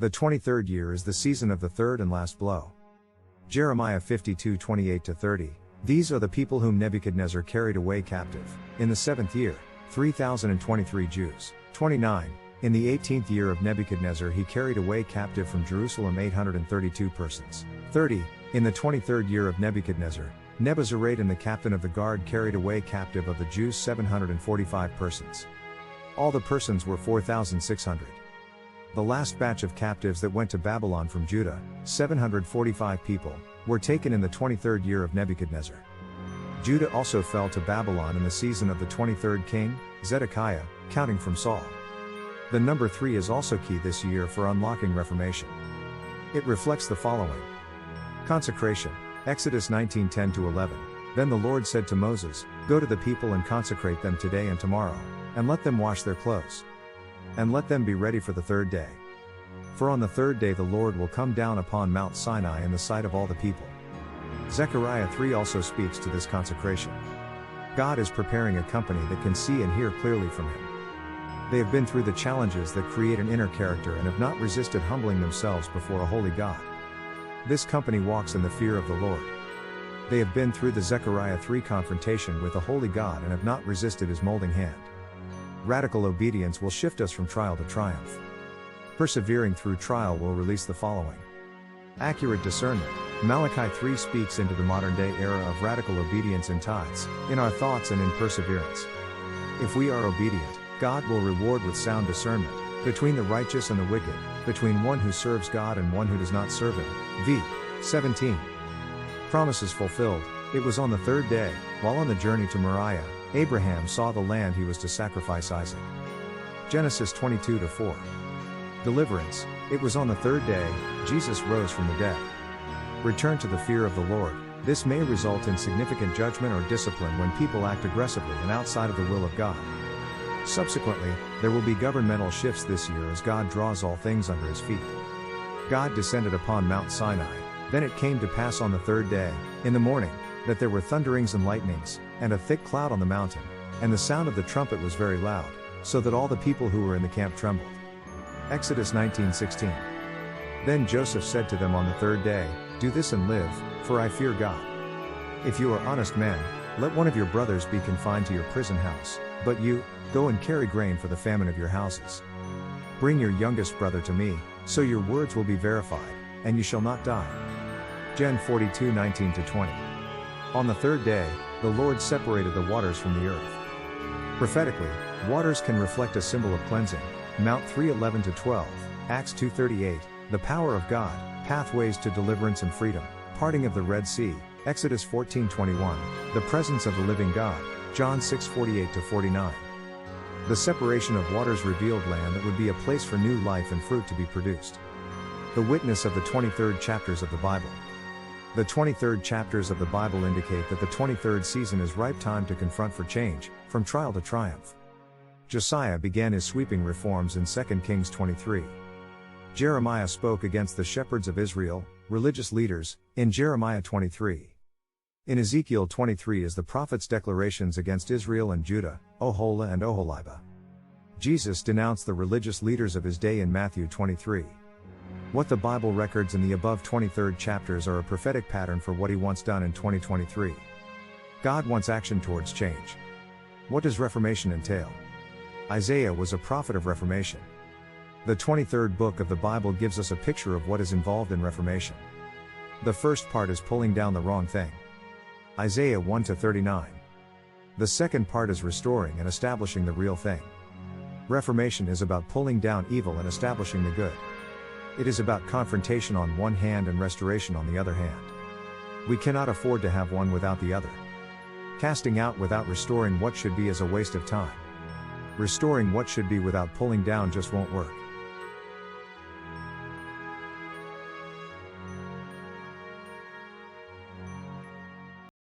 The 23rd year is the season of the third and last blow. Jeremiah 52:28-30. These are the people whom Nebuchadnezzar carried away captive. In the 7th year, 3,023 Jews. 29. In the 18th year of Nebuchadnezzar he carried away captive from Jerusalem 832 persons. 30. In the 23rd year of Nebuchadnezzar, Nebuzaradan the captain of the guard carried away captive of the Jews 745 persons. All the persons were 4,600. The last batch of captives that went to Babylon from Judah, 745 people, were taken in the 23rd year of Nebuchadnezzar. Judah also fell to Babylon in the season of the 23rd king, Zedekiah, counting from Saul. The number 3 is also key this year for unlocking Reformation. It reflects the following. Consecration, Exodus 19:10-11. Then the Lord said to Moses, Go to the people and consecrate them today and tomorrow, and let them wash their clothes. And let them be ready for the 3rd day. For on the 3rd day the Lord will come down upon Mount Sinai in the sight of all the people. Zechariah 3 also speaks to this consecration. God is preparing a company that can see and hear clearly from Him. They have been through the challenges that create an inner character and have not resisted humbling themselves before a holy God. This company walks in the fear of the Lord. They have been through the Zechariah 3 confrontation with a holy God and have not resisted His molding hand. Radical obedience will shift us from trial to triumph. Persevering through trial will release the following. Accurate discernment. Malachi 3 speaks into the modern-day era of radical obedience in tithes, in our thoughts and in perseverance. If we are obedient, God will reward with sound discernment, between the righteous and the wicked, between one who serves God and one who does not serve Him. V. 17. Promises fulfilled. It was on the 3rd day, while on the journey to Moriah, Abraham saw the land he was to sacrifice Isaac. Genesis 22-4. Deliverance. It was on the 3rd day, Jesus rose from the dead. Return to the fear of the Lord. This may result in significant judgment or discipline when people act aggressively and outside of the will of God. Subsequently, there will be governmental shifts this year as God draws all things under His feet. God descended upon Mount Sinai. Then it came to pass on the 3rd day, in the morning, that there were thunderings and lightnings, and a thick cloud on the mountain, and the sound of the trumpet was very loud, so that all the people who were in the camp trembled. Exodus 19:16. Then Joseph said to them on the 3rd day, Do this and live, for I fear God. If you are honest men, let one of your brothers be confined to your prison house, but you, go and carry grain for the famine of your houses. Bring your youngest brother to me, so your words will be verified, and you shall not die. Gen 42:19-20. On the 3rd day, the Lord separated the waters from the earth. Prophetically, waters can reflect a symbol of cleansing. Mount 3:11-12, Acts 2:38, the power of God, pathways to deliverance and freedom, parting of the Red Sea, Exodus 14:21, the presence of the living God, John 6:48-49. The separation of waters revealed land that would be a place for new life and fruit to be produced. The witness of the 23rd chapters of the Bible. The 23rd chapters of the Bible indicate that the 23rd season is ripe time to confront for change, from trial to triumph. Josiah began his sweeping reforms in 2 Kings 23. Jeremiah spoke against the shepherds of Israel, religious leaders, in Jeremiah 23. In Ezekiel 23 is the prophet's declarations against Israel and Judah, Oholah and Oholibah. Jesus denounced the religious leaders of his day in Matthew 23. What the Bible records in the above 23rd chapters are a prophetic pattern for what He wants done in 2023. God wants action towards change. What does Reformation entail? Isaiah was a prophet of Reformation. The 23rd book of the Bible gives us a picture of what is involved in Reformation. The first part is pulling down the wrong thing. Isaiah 1-39. The second part is restoring and establishing the real thing. Reformation is about pulling down evil and establishing the good. It is about confrontation on one hand and restoration on the other hand. We cannot afford to have one without the other. Casting out without restoring what should be is a waste of time. Restoring what should be without pulling down just won't work.